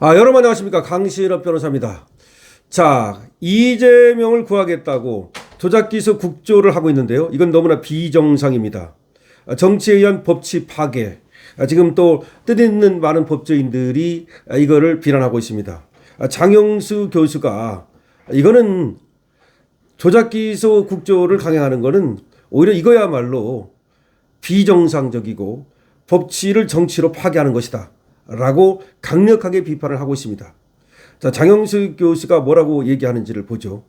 여러분 안녕하십니까. 강신업 변호사입니다. 자, 이재명을 구하겠다고 조작기소 국조를 하고 있는데요. 이건 너무나 비정상입니다. 정치에 의한 법치 파괴. 지금 또 뜻있는 많은 법조인들이 이거를 비난하고 있습니다. 장영수 교수가 이거는 조작기소 국조를 강행하는 거는 오히려 이거야말로 비정상적이고 법치를 정치로 파괴하는 것이다 라고 강력하게 비판을 하고 있습니다. 자, 장영수 교수가 뭐라고 얘기하는지를 보죠.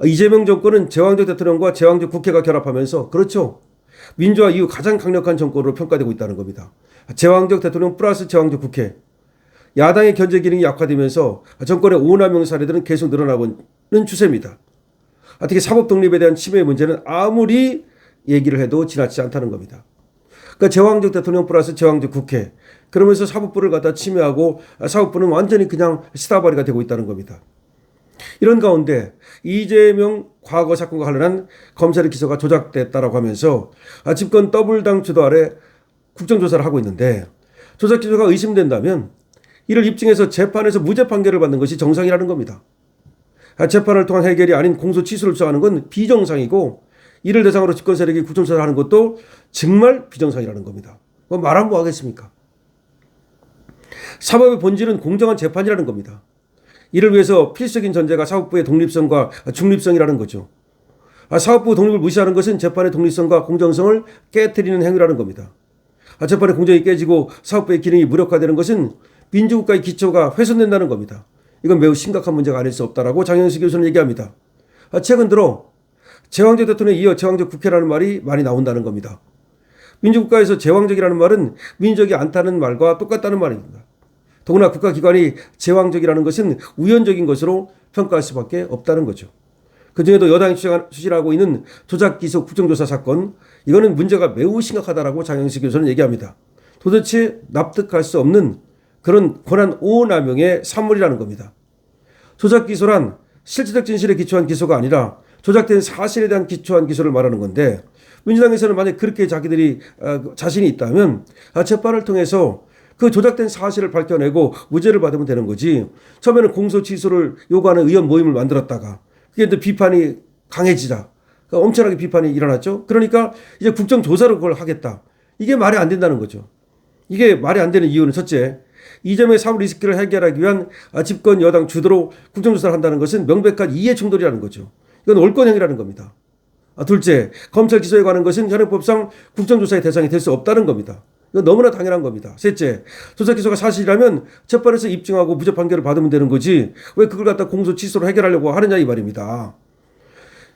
이재명 정권은 제왕적 대통령과 제왕적 국회가 결합하면서 그렇죠. 민주화 이후 가장 강력한 정권으로 평가되고 있다는 겁니다. 제왕적 대통령 플러스 제왕적 국회. 야당의 견제 기능이 약화되면서 정권의 오남용 사례들은 계속 늘어나고 있는 추세입니다. 특히 사법 독립에 대한 침해 문제는 아무리 얘기를 해도 지나치지 않다는 겁니다. 그러니까 제왕적 대통령 플러스 제왕적 국회. 그러면서 사법부를 갖다 침해하고 사법부는 완전히 그냥 스타바리가 되고 있다는 겁니다. 이런 가운데 이재명 과거 사건과 관련한 검찰의 기소가 조작됐다라고 하면서 집권 더블당 주도 아래 국정조사를 하고 있는데 조작 기소가 의심된다면 이를 입증해서 재판에서 무죄 판결을 받는 것이 정상이라는 겁니다. 재판을 통한 해결이 아닌 공소 취소를 주장하는 건 비정상이고 이를 대상으로 집권 세력이 국정조사를 하는 것도 정말 비정상이라는 겁니다. 말하면 뭐 하겠습니까? 사법의 본질은 공정한 재판이라는 겁니다. 이를 위해서 필수적인 전제가 사법부의 독립성과 중립성이라는 거죠. 사법부 독립을 무시하는 것은 재판의 독립성과 공정성을 깨트리는 행위라는 겁니다. 재판의 공정이 깨지고 사법부의 기능이 무력화되는 것은 민주국가의 기초가 훼손된다는 겁니다. 이건 매우 심각한 문제가 아닐 수 없다라고 장영수 교수는 얘기합니다. 최근 들어 제왕적 대통령에 이어 제왕적 국회라는 말이 많이 나온다는 겁니다. 민주국가에서 제왕적이라는 말은 민족이 않다는 말과 똑같다는 말입니다. 더구나 국가기관이 제왕적이라는 것은 우연적인 것으로 평가할 수밖에 없다는 거죠. 그중에도 여당이 추진하고 있는 조작기소 국정조사 사건, 이거는 문제가 매우 심각하다라고 장영식 교수는 얘기합니다. 도대체 납득할 수 없는 그런 권한 오남용의 산물이라는 겁니다. 조작기소란 실체적 진실에 기초한 기소가 아니라 조작된 사실에 대한 기초한 기소를 말하는 건데 민주당에서는 만약 그렇게 자기들이 자신이 있다면 재판을 통해서 그 조작된 사실을 밝혀내고 무죄를 받으면 되는 거지. 처음에는 공소 취소를 요구하는 의원 모임을 만들었다가 그게 또 비판이 강해지자 그러니까 엄청나게 비판이 일어났죠. 그러니까 이제 국정조사를 그걸 하겠다. 이게 말이 안 된다는 거죠. 이게 말이 안 되는 이유는 첫째, 이점의 사법 리스크를 해결하기 위한 집권 여당 주도로 국정조사를 한다는 것은 명백한 이해 충돌이라는 거죠. 이건 옳건행위라는 겁니다. 둘째, 검찰 기소에 관한 것은 현행법상 국정조사의 대상이 될 수 없다는 겁니다. 이건 너무나 당연한 겁니다. 셋째, 조작 기소가 사실이라면 재판에서 입증하고 무죄 판결을 받으면 되는 거지 왜 그걸 갖다 공소 취소로 해결하려고 하느냐 이 말입니다.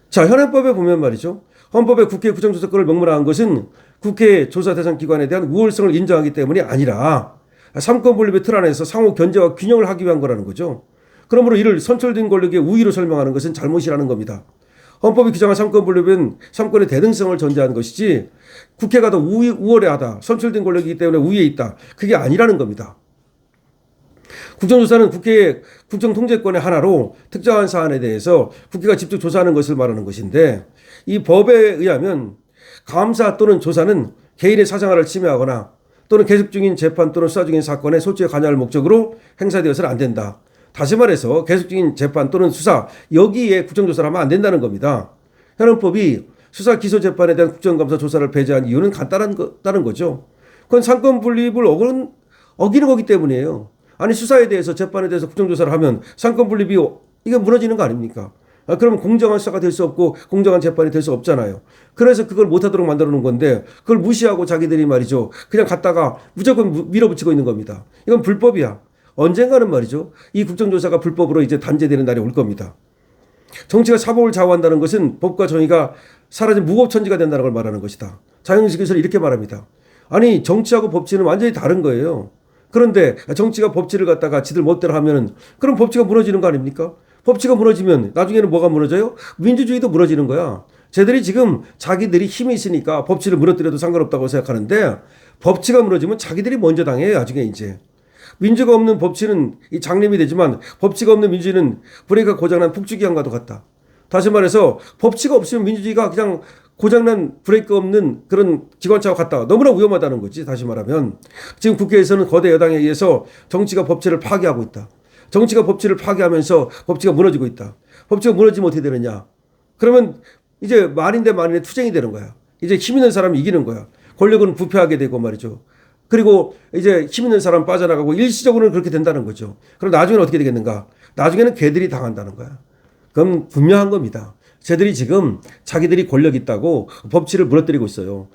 자, 현행법에 보면 말이죠. 헌법에 국회 국정조사권을 명문화한 것은 국회 조사 대상 기관에 대한 우월성을 인정하기 때문이 아니라 삼권 분립의 틀 안에서 상호 견제와 균형을 하기 위한 거라는 거죠. 그러므로 이를 선출된 권력의 우위로 설명하는 것은 잘못이라는 겁니다. 헌법이 규정한 삼권 분립은 삼권의 대등성을 전제한 것이지 국회가 더 우월하다, 선출된 권력이기 때문에 우위에 있다. 그게 아니라는 겁니다. 국정조사는 국회의 국정통제권의 하나로 특정한 사안에 대해서 국회가 직접 조사하는 것을 말하는 것인데 이 법에 의하면 감사 또는 조사는 개인의 사생활을 침해하거나 또는 계속 중인 재판 또는 수사 중인 사건에 소추에 관여할 목적으로 행사되어서는 안 된다. 다시 말해서 계속 중인 재판 또는 수사 여기에 국정조사를 하면 안 된다는 겁니다. 현행법이 수사 기소 재판에 대한 국정감사 조사를 배제한 이유는 간단한 거죠. 그건 삼권 분립을 어기는 거기 때문이에요. 아니 수사에 대해서 재판에 대해서 국정조사를 하면 삼권 분립이 이게 무너지는 거 아닙니까? 그러면 공정한 수사가 될 수 없고 공정한 재판이 될 수 없잖아요. 그래서 그걸 못하도록 만들어 놓은 건데 그걸 무시하고 자기들이 말이죠. 그냥 갖다가 무조건 밀어붙이고 있는 겁니다. 이건 불법이야. 언젠가는 말이죠. 이 국정조사가 불법으로 이제 단죄되는 날이 올 겁니다. 정치가 사법을 좌우한다는 것은 법과 정의가 사라진 무법천지가 된다는 걸 말하는 것이다. 장영식 교수는 이렇게 말합니다. 아니 정치하고 법치는 완전히 다른 거예요. 그런데 정치가 법치를 갖다가 지들 멋대로 하면은 그럼 법치가 무너지는 거 아닙니까? 법치가 무너지면 나중에는 뭐가 무너져요? 민주주의도 무너지는 거야. 쟤들이 지금 자기들이 힘이 있으니까 법치를 무너뜨려도 상관없다고 생각하는데 법치가 무너지면 자기들이 먼저 당해요. 나중에 이제. 민주가 없는 법치는 이 장님이 되지만 법치가 없는 민주주의는 브레이크가 고장난 북주기관과도 같다. 다시 말해서 법치가 없으면 민주주의가 그냥 고장난 브레이크 없는 그런 기관차와 같다. 너무나 위험하다는 거지. 다시 말하면 지금 국회에서는 거대 여당에 의해서 정치가 법치를 파괴하고 있다. 정치가 법치를 파괴하면서 법치가 무너지고 있다. 법치가 무너지면 어떻게 되느냐. 그러면 이제 만인 대 만인의 투쟁이 되는 거야. 이제 힘 있는 사람이 이기는 거야. 권력은 부패하게 되고 말이죠. 그리고 이제 힘 있는 사람 빠져나가고 일시적으로는 그렇게 된다는 거죠. 그럼 나중에는 어떻게 되겠는가? 나중에는 걔들이 당한다는 거야. 그럼 분명한 겁니다. 쟤들이 지금 자기들이 권력 있다고 법치를 무너뜨리고 있어요.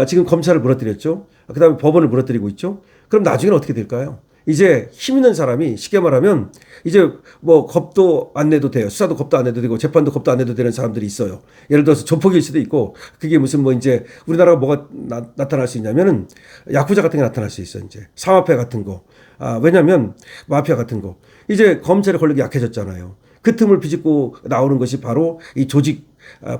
지금 검찰을 무너뜨렸죠. 그다음에 법원을 무너뜨리고 있죠. 그럼 나중에는 어떻게 될까요? 이제 힘 있는 사람이 쉽게 말하면 이제 뭐 겁도 안 내도 돼요. 수사도 겁도 안 내도 되고 재판도 겁도 안 내도 되는 사람들이 있어요. 예를 들어서 조폭일 수도 있고 그게 무슨 뭐 이제 우리나라가 뭐가 나타날 수 있냐면은 야쿠자 같은 게 나타날 수 있어요. 이제 사마페 같은 거. 왜냐하면 마피아 같은 거. 이제 검찰의 권력이 약해졌잖아요. 그 틈을 비집고 나오는 것이 바로 이 조직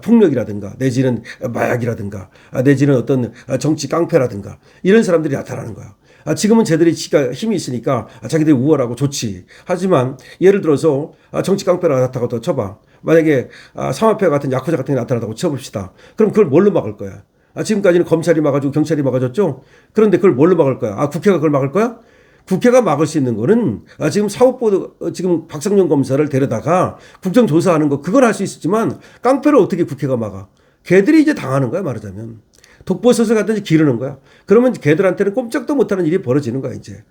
폭력이라든가 내지는 마약이라든가 내지는 어떤 정치 깡패라든가 이런 사람들이 나타나는 거야. 지금은 쟤들이 힘이 있으니까 자기들이 우월하고 좋지. 하지만 예를 들어서 정치 깡패가 나타나고 쳐봐. 만약에 사마페 같은 야쿠자 같은 게 나타나다고 쳐봅시다. 그럼 그걸 뭘로 막을 거야? 지금까지는 검찰이 막아주고 경찰이 막아줬죠. 그런데 그걸 뭘로 막을 거야? 국회가 그걸 막을 거야? 국회가 막을 수 있는 거는 지금 사법부 지금 박상용 검사를 데려다가 국정조사하는 거 그걸 할 수 있었지만 깡패를 어떻게 국회가 막아? 걔들이 이제 당하는 거야 말하자면. 독버섯을 갖다지 기르는 거야. 그러면 걔들한테는 꼼짝도 못하는 일이 벌어지는 거야 이제.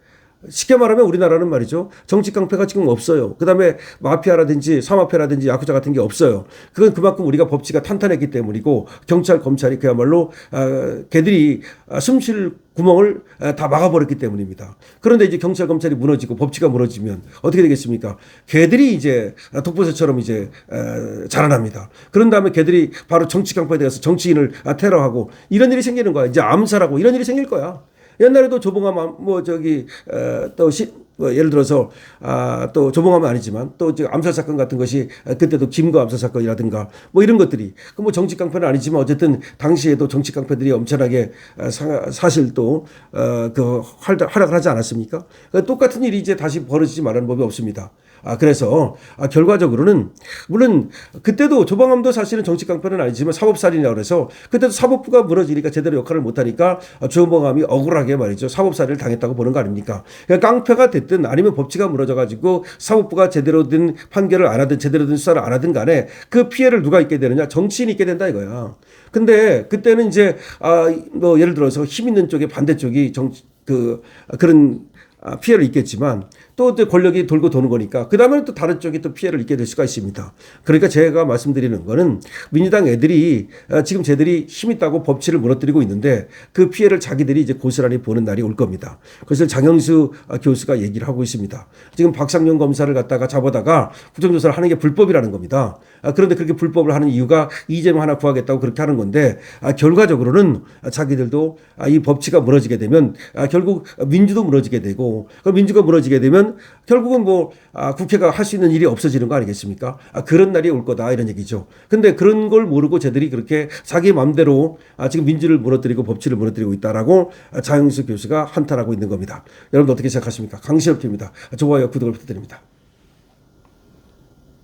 쉽게 말하면 우리나라는 말이죠. 정치 깡패가 지금 없어요. 그다음에 마피아라든지 사마페라든지 야쿠자 같은 게 없어요. 그건 그만큼 우리가 법치가 탄탄했기 때문이고 경찰 검찰이 그야말로 걔들이 숨쉴 구멍을 다 막아버렸기 때문입니다. 그런데 이제 경찰 검찰이 무너지고 법치가 무너지면 어떻게 되겠습니까? 걔들이 이제 독버섯처럼 이제 자라납니다. 그런 다음에 걔들이 바로 정치 깡패에 대해서 정치인을 테러하고 이런 일이 생기는 거야. 이제 암살하고 이런 일이 생길 거야. 옛날에도 조봉암 뭐 예를 들어서 또 조봉암은 아니지만 또 암살 사건 같은 것이 그때도 김거 암살 사건이라든가 뭐 이런 것들이 그 뭐 정치 깡패는 아니지만 어쨌든 당시에도 정치 깡패들이 엄청나게 사실 또 그 활약을 하지 않았습니까? 똑같은 일이 이제 다시 벌어지지 말라는 법이 없습니다. 그래서 결과적으로는 물론 그때도 조봉암도 사실은 정치 깡패는 아니지만 사법살인이라고 해서 그때도 사법부가 무너지니까 제대로 역할을 못하니까 조봉암이 억울하게 말이죠. 사법살인을 당했다고 보는 거 아닙니까? 그러니까 깡패가 됐든 아니면 법치가 무너져가지고 사법부가 제대로 된 판결을 안 하든 제대로 된 수사를 안 하든 간에 그 피해를 누가 입게 되느냐? 정치인이 입게 된다 이거야. 근데 그때는 이제 뭐 예를 들어서 힘 있는 쪽에 반대쪽이 그런 피해를 입겠지만 또 권력이 돌고 도는 거니까 그 다음에는 또 다른 쪽이 또 피해를 입게 될 수가 있습니다. 그러니까 제가 말씀드리는 거는 민주당 애들이 지금 쟤들이 힘 있다고 법치를 무너뜨리고 있는데 그 피해를 자기들이 이제 고스란히 보는 날이 올 겁니다. 그래서 장영수 교수가 얘기를 하고 있습니다. 지금 박상용 검사를 갖다가 잡아다가 국정조사를 하는 게 불법이라는 겁니다. 그런데 그렇게 불법을 하는 이유가 이재명 하나 구하겠다고 그렇게 하는 건데 결과적으로는 자기들도 이 법치가 무너지게 되면 결국 민주도 무너지게 되고 민주가 무너지게 되면 결국은 뭐 국회가 할 수 있는 일이 없어지는 거 아니겠습니까? 그런 날이 올 거다 이런 얘기죠. 근데 그런 걸 모르고 쟤들이 그렇게 자기 마음대로 지금 민주를 무너뜨리고 법치를 무너뜨리고 있다라고 장영수 교수가 한탄하고 있는 겁니다. 여러분 어떻게 생각하십니까? 강시엽입니다. 좋아요, 구독을 부탁드립니다.